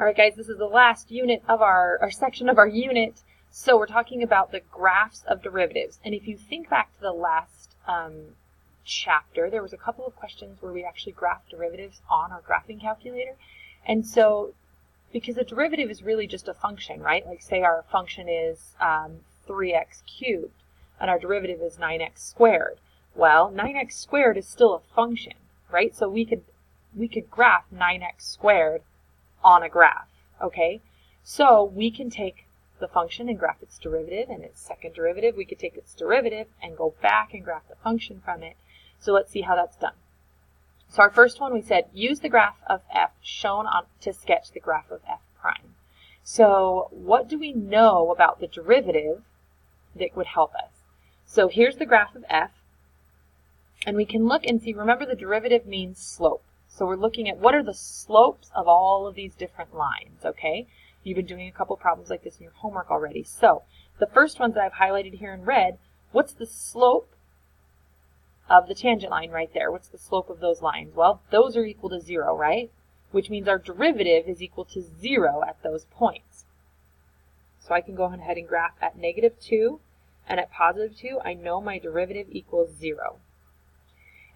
All right, guys, this is the last unit of our section of our unit. So we're talking about the graphs of derivatives. And if you think back to the last chapter, there was a couple of questions where we actually graphed derivatives on our graphing calculator. And so because a derivative is really just a function, right? Like say our function is 3x cubed and our derivative is 9x squared. Well, 9x squared is still a function, right? So we could graph 9x squared on a graph, okay? So we can take the function and graph its derivative and its second derivative. We could take its derivative and go back and graph the function from it. So let's see how that's done. So our first one, we said, use the graph of f shown on to sketch the graph of f prime. So what do we know about the derivative that would help us? So here's the graph of f, and we can look and see, remember the derivative means slope. So we're looking at what are the slopes of all of these different lines, okay? You've been doing a couple problems like this in your homework already. So the first ones that I've highlighted here in red, what's the slope of the tangent line right there? What's the slope of those lines? Well, those are equal to 0, right? Which means our derivative is equal to 0 at those points. So I can go ahead and graph at -2 and at +2. I know my derivative equals 0.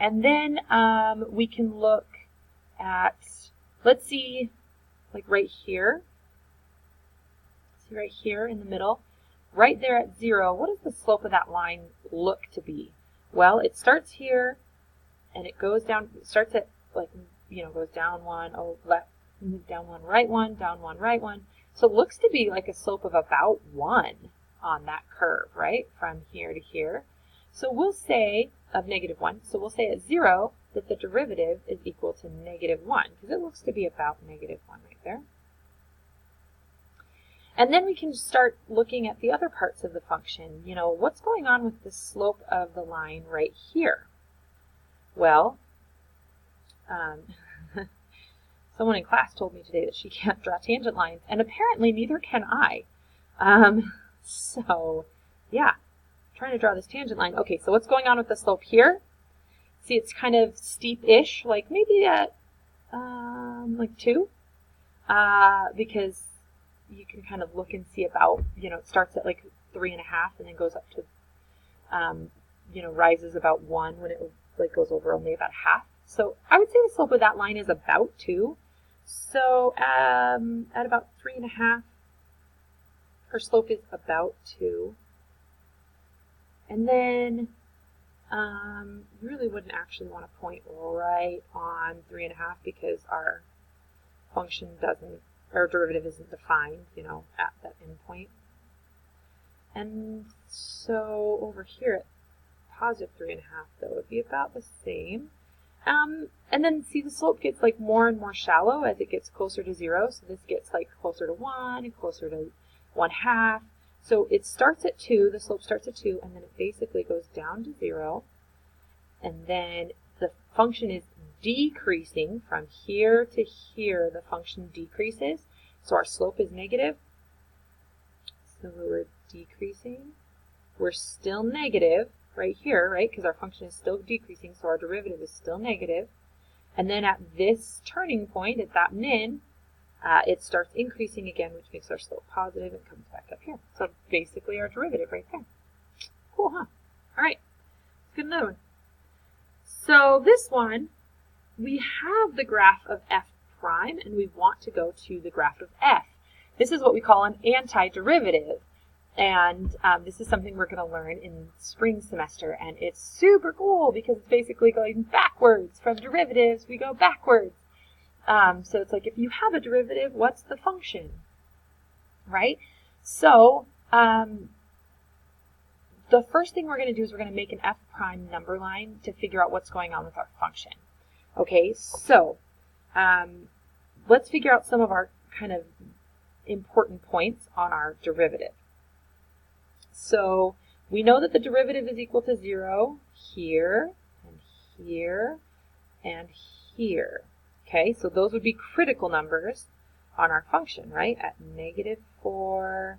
And then we can look at, let's see, like right here. See right here in the middle? Right there at 0, what does the slope of that line look to be? Well, it starts here and it goes down, it starts at like, goes down one, left, down one, right one, down one, right one. So it looks to be like a slope of about 1 on that curve, right? From here to here. So we'll say of -1, so we'll say at 0 that the derivative is equal to -1 because it looks to be about -1 right there. And then we can start looking at the other parts of the function. What's going on with the slope of the line right here? Well, someone in class told me today that she can't draw tangent lines, and apparently neither can I. So, yeah, trying to draw this tangent line. Okay, so what's going on with the slope here? See, it's kind of steep-ish, like maybe at like 2, because you can kind of look and see about, it starts at like 3.5 and then goes up to, rises about 1 when it like goes over only about half. So I would say the slope of that line is about 2. So at about 3.5, her slope is about 2. And then you really wouldn't actually want to point right on 3.5 because our function our derivative isn't defined, at that endpoint. And so over here at +3.5, though, would be about the same. And then see the slope gets like more and more shallow as it gets closer to 0. So this gets like closer to 1 and closer to 1/2. So it starts at 2, the slope starts at 2, and then it basically goes down to 0. And then the function is decreasing from here to here. The function decreases. So our slope is negative. So we're decreasing. We're still negative right here, right? Because our function is still decreasing, so our derivative is still negative. And then at this turning point, at that min, it starts increasing again, which makes our slope positive and comes back up here. So basically our derivative right there. Cool, huh? All right, let's get another one. So this one, we have the graph of f prime, and we want to go to the graph of f. This is what we call an antiderivative, and this is something we're going to learn in spring semester, and it's super cool because it's basically going backwards. From derivatives, we go backwards. So it's like if you have a derivative, what's the function, right? So the first thing we're going to do is we're going to make an f prime number line to figure out what's going on with our function. Okay, so let's figure out some of our kind of important points on our derivative. So we know that the derivative is equal to 0 here, and here, and here. Okay, so those would be critical numbers on our function, right? At -4,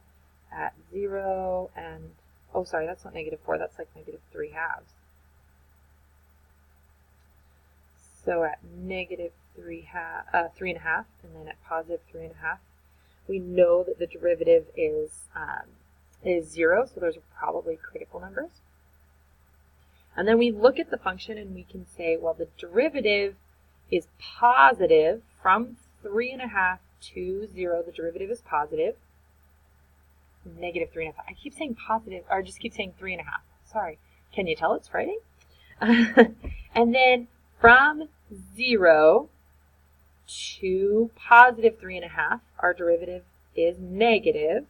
at 0, and, oh, sorry, that's not -4, that's like -3/2. So at -3.5, and then at positive 3.5. We know that the derivative is 0, so those are probably critical numbers. And then we look at the function and we can say, well, the derivative is positive from 3.5 to 0. The derivative is positive. Negative 3.5. I keep saying positive, or I just keep saying 3.5. Sorry. Can you tell it's Friday? And then from 0 to positive 3.5, our derivative is negative.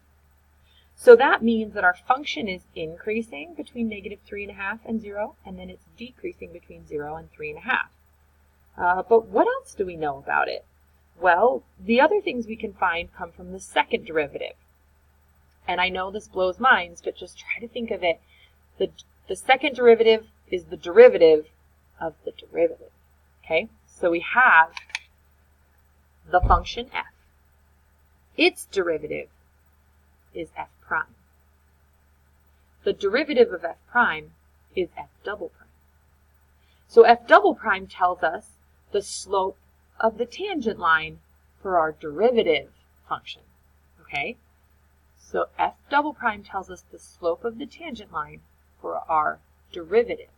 So that means that our function is increasing between negative 3.5 and 0, and then it's decreasing between 0 and 3.5. But what else do we know about it? Well, the other things we can find come from the second derivative. And I know this blows minds, but just try to think of it. The second derivative is the derivative of the derivative. Okay? So we have the function f. Its derivative is f prime. The derivative of f prime is f double prime. So f double prime tells us the slope of the tangent line for our derivative function. Okay? So f double prime tells us the slope of the tangent line for our derivative.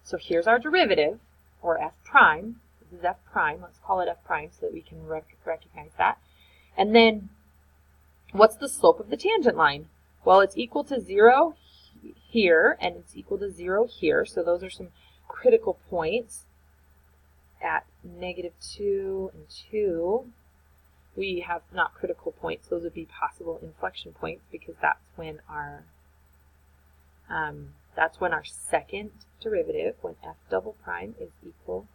So here's our derivative, or f prime. This is f prime. Let's call it f prime so that we can recognize that. And then, what's the slope of the tangent line? Well, it's equal to 0 here, and it's equal to 0 here. So those are some critical points at negative 2 and 2. We have not critical points. Those would be possible inflection points because that's when our second derivative, when f double prime is equal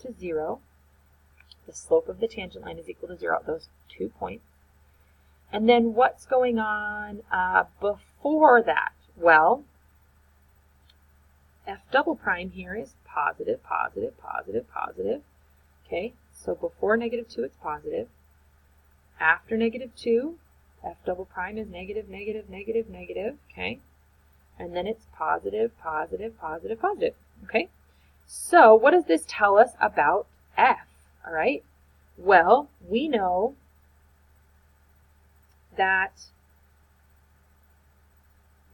to 0, the slope of the tangent line is equal to 0 at those 2 points. And then what's going on before that? Well, f double prime here is positive, positive, positive, positive. Okay, so before negative 2 it's positive. After negative 2, f double prime is negative, negative, negative, negative. Okay, and then it's positive, positive, positive, positive. Okay, so what does this tell us about f? All right, well, we know that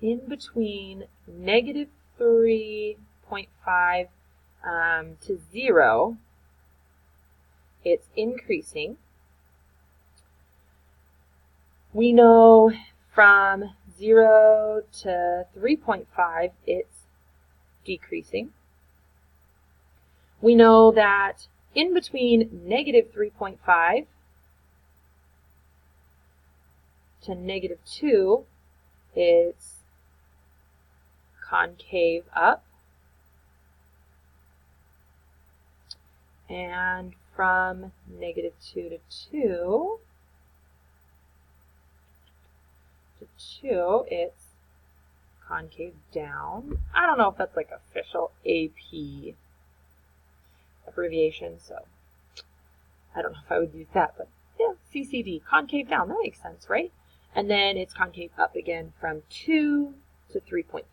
in between negative 3.5 to 0, it's increasing. We know from 0 to 3.5, it's decreasing. We know that in between negative 3.5 to negative 2, it's concave up. And from negative 2 to 2, it's concave down. I don't know if that's like official AP abbreviation, so I don't know if I would use that, but yeah, CCD, concave down, that makes sense, right? And then it's concave up again from 2 to 3.5.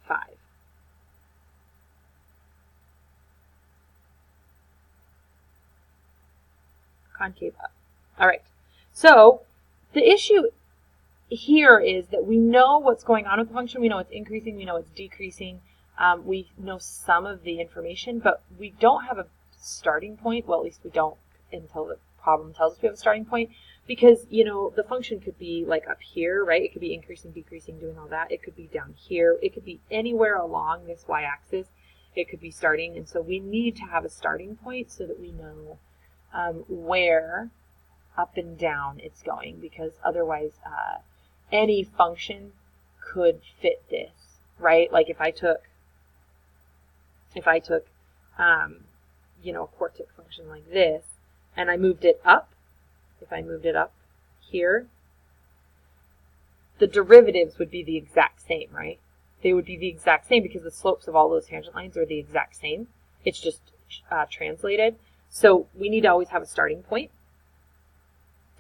Concave up. All right, so the issue here is that we know what's going on with the function. We know it's increasing. We know it's decreasing. We know some of the information, but we don't have a starting point. Well, at least we don't until the problem tells us we have a starting point, because, you know, the function could be like up here, right? It could be increasing, decreasing, doing all that. It could be down here. It could be anywhere along this y-axis. It could be starting, and so we need to have a starting point so that we know where up and down it's going, because otherwise any function could fit this, right? Like if I took you know, a quartic function like this, and I moved it up, if I moved it up here, the derivatives would be the exact same, right? They would be the exact same because the slopes of all those tangent lines are the exact same. It's just translated. So we need to always have a starting point.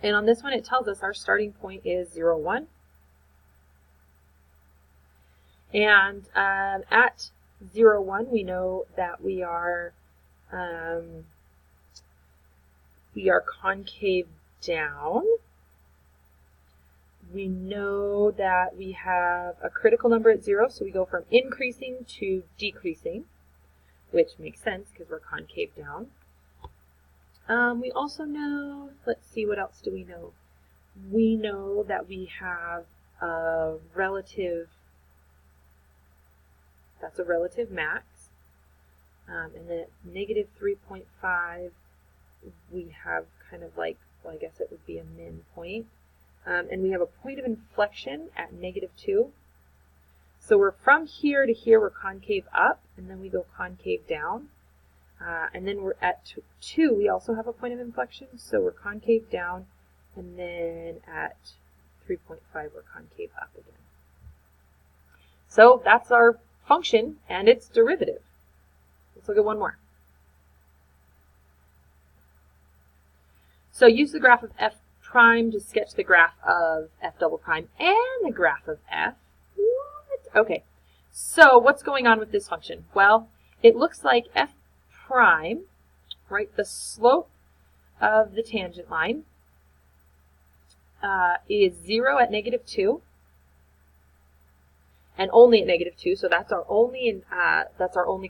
And on this one, it tells us our starting point is 0, 1. And at 0, 1, we know that we are concave down, we know that we have a critical number at 0, so we go from increasing to decreasing, which makes sense because we're concave down. We also know, let's see, what else do we know? We know that we have a relative, that's a relative max. And then at negative 3.5, we have kind of like, well, I guess it would be a min point. And we have a point of inflection at negative 2. So we're from here to here, we're concave up, and then we go concave down. And then we're at 2, we also have a point of inflection, so we're concave down, and then at 3.5, we're concave up again. So that's our function and its derivative. Let's look at one more. So use the graph of f prime to sketch the graph of f double prime and the graph of f. What? Okay, so what's going on with this function? Well, it looks like f prime, right, the slope of the tangent line is 0 at negative 2 and only at negative 2, so that's our only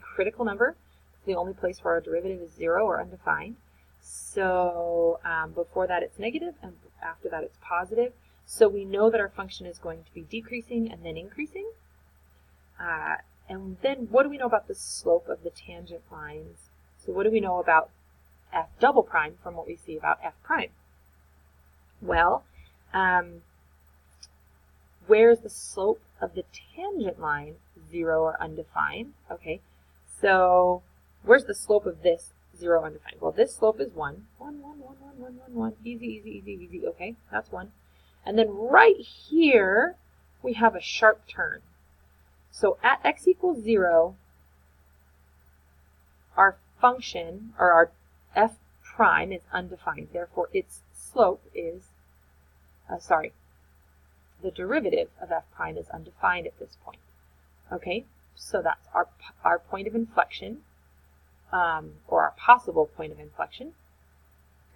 critical number. It's the only place where our derivative is 0 or undefined. So before that it's negative, and after that it's positive. So we know that our function is going to be decreasing and then increasing. And then what do we know about the slope of the tangent lines? So what do we know about f double prime from what we see about f prime? Well, where's the slope of the tangent line? 0 or undefined. Okay, so where's the slope of this 0 undefined? Well, this slope is 1. 1, 1, 1, 1, 1, 1, 1. Easy, easy, easy, easy. Okay, that's 1. And then right here, we have a sharp turn. So at x equals 0, our function, or our f prime, is undefined. Therefore, its slope is, the derivative of f prime is undefined at this point. Okay, so that's our point of inflection, or our possible point of inflection.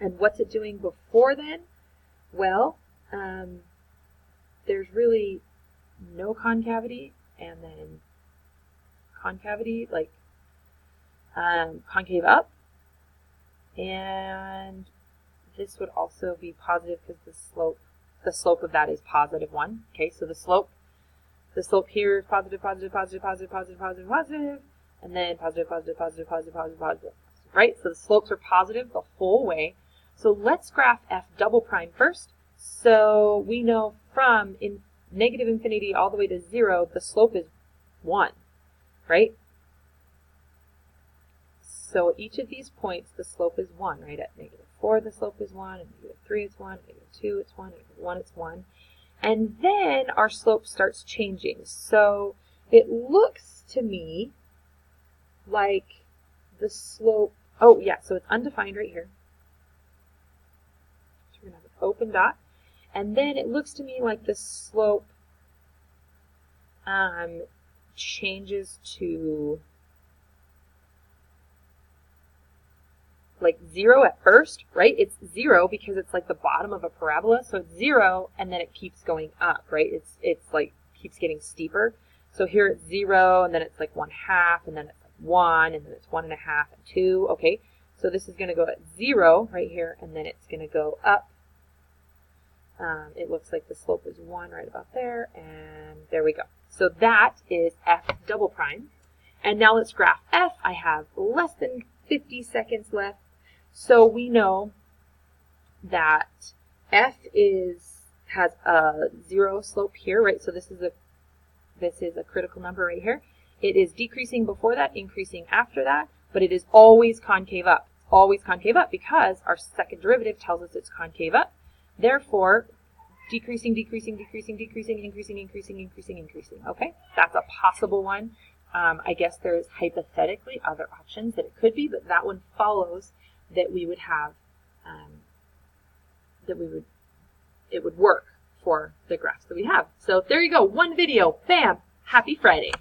And what's it doing before then? Well, there's really no concavity, and then concavity, like concave up, and this would also be positive because the slope of that is positive 1. Okay, so the slope here is positive, positive, positive, positive, positive, positive, positive, and then positive, positive, positive, positive, positive, positive, right? So the slopes are positive the whole way. So let's graph f double prime first. So we know from negative infinity all the way to 0, the slope is 1, right? So at each of these points, the slope is 1, right? At negative 4, the slope is 1, at negative 3, it's 1, at negative 2, it's 1, at negative 1, it's 1. And then our slope starts changing. So it looks to me like the slope, oh yeah, so it's undefined right here. So we're going to have an open dot. And then it looks to me like the slope changes to like 0 at first, right? It's 0 because it's like the bottom of a parabola, so it's 0 and then it keeps going up, right? It's like keeps getting steeper. So here it's 0 and then it's like 1/2 and then it's like 1 and then it's 1.5 and 2. Okay, so this is going to go at 0 right here and then it's going to go up. It looks like the slope is 1 right about there, and there we go. So that is f double prime. And now let's graph f. I have less than 50 seconds left. So we know that f has a 0 slope here, right? So this is a critical number right here. It is decreasing before that, increasing after that, but it is always concave up. It's always concave up because our second derivative tells us it's concave up. Therefore, decreasing, decreasing, decreasing, decreasing, increasing, increasing, increasing, increasing. Okay, that's a possible one. I guess there's hypothetically other options that it could be, but that one follows that we would have, it would work for the graphs that we have. So there you go, one video, bam, happy Friday.